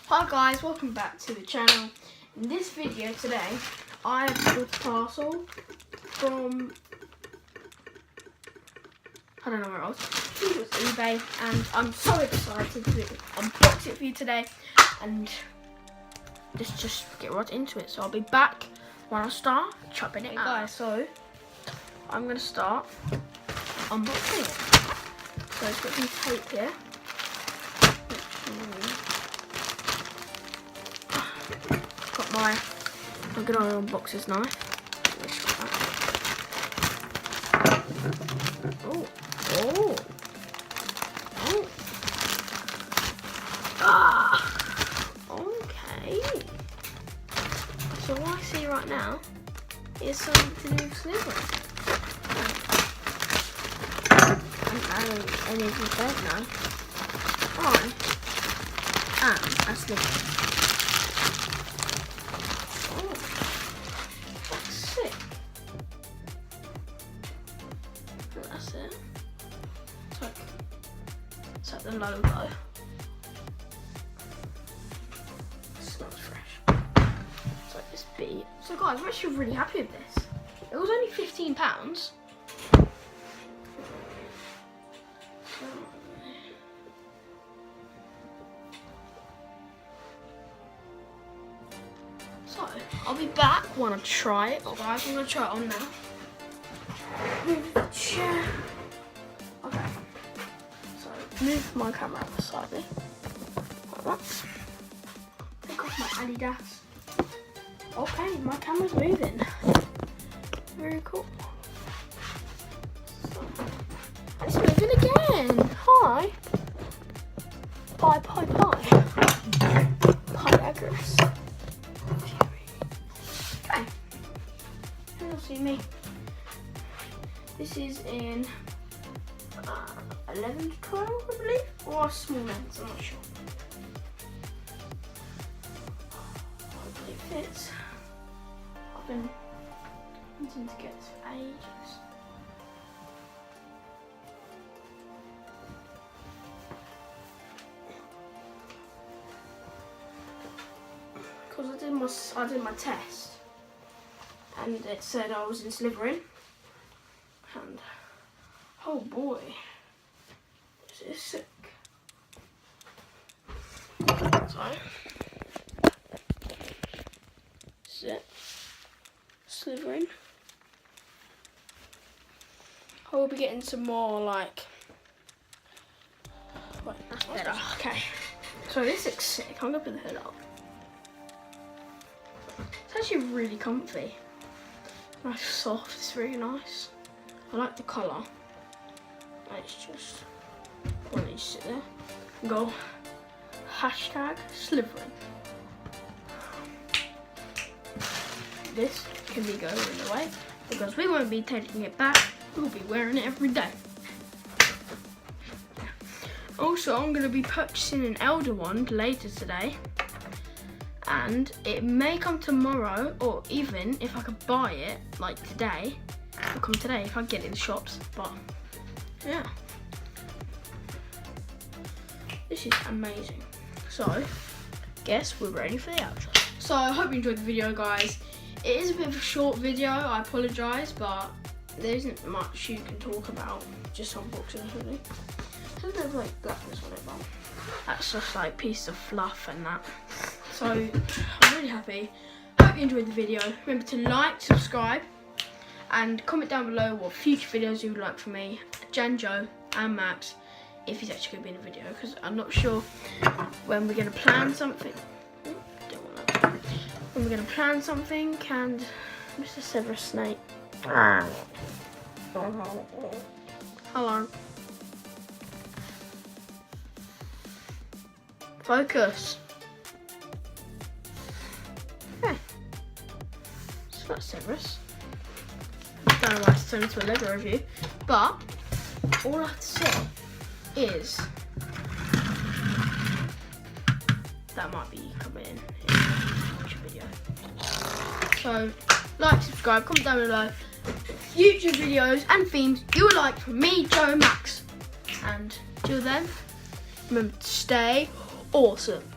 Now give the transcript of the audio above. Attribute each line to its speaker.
Speaker 1: Hi guys, welcome back to the channel. In this video today, I have got a parcel from, I don't know where else, I think it was eBay, and I'm so excited to unbox it for you today, and let's just get right into it. So I'll be back when I start chopping it out. Guys, so I'm going to start unboxing it. So it's got some tape here. Got my good old unboxer's knife. Oh. Okay. So what I see right now is something to do with slivering. I don't any of you don't know. I am a sliverer. That's it. It's like the logo. It smells fresh. It's like this beat. So guys, I'm actually really happy with this. It was only £15. So I'll be back when I try it. Guys, I'm gonna try it on now. Move the chair. Okay. So move my camera up slightly. Like that. Take off my Adidas. Okay, my camera's moving. Very cool. So, it's moving again. Hi. Bye. Pythagoras. Okay. You'll see me. This is in 11 to 12, I believe, or a small lens, I'm not sure. Hopefully it fits. I've been wanting to get this for ages. Because I did my test, and it said I was in slivering. And oh boy, this is sick. So, slivering. I will be getting some more like. Wait, that's better. Okay. So this looks sick. I'm gonna put the hood up. It's actually really comfy. Nice, soft. It's really nice. I like the colour. It's just when you sit there and go #slivering. This can be going away because we won't be taking it back. We'll be wearing it every day. Also, I'm going to be purchasing an elder wand later today. And it may come tomorrow, or even if I could buy it like today. It'll come today if I get it in the shops, but yeah. This is amazing. So, guess we're ready for the outro. So, I hope you enjoyed the video, guys. It is a bit of a short video, I apologise, but there isn't much you can talk about, just unboxing a hoodie. There's a bit of like blackness on it, but that's just like piece of fluff and that. So, I'm really happy. Hope you enjoyed the video. Remember to like, subscribe, and comment down below what future videos you would like from me, Jan, Joe and Max, if he's actually going to be in a video, because I'm not sure when we're going to plan something. When we're going to plan something, and Mr. Severus Snape. Hello. Focus. Okay. So that's Severus. I don't know why it's turned into a Lego review, but all I have to say is that might be coming in a future video. So, like, subscribe, comment down below future videos and themes you would like from me, Joe and Max. And till then, remember to stay awesome.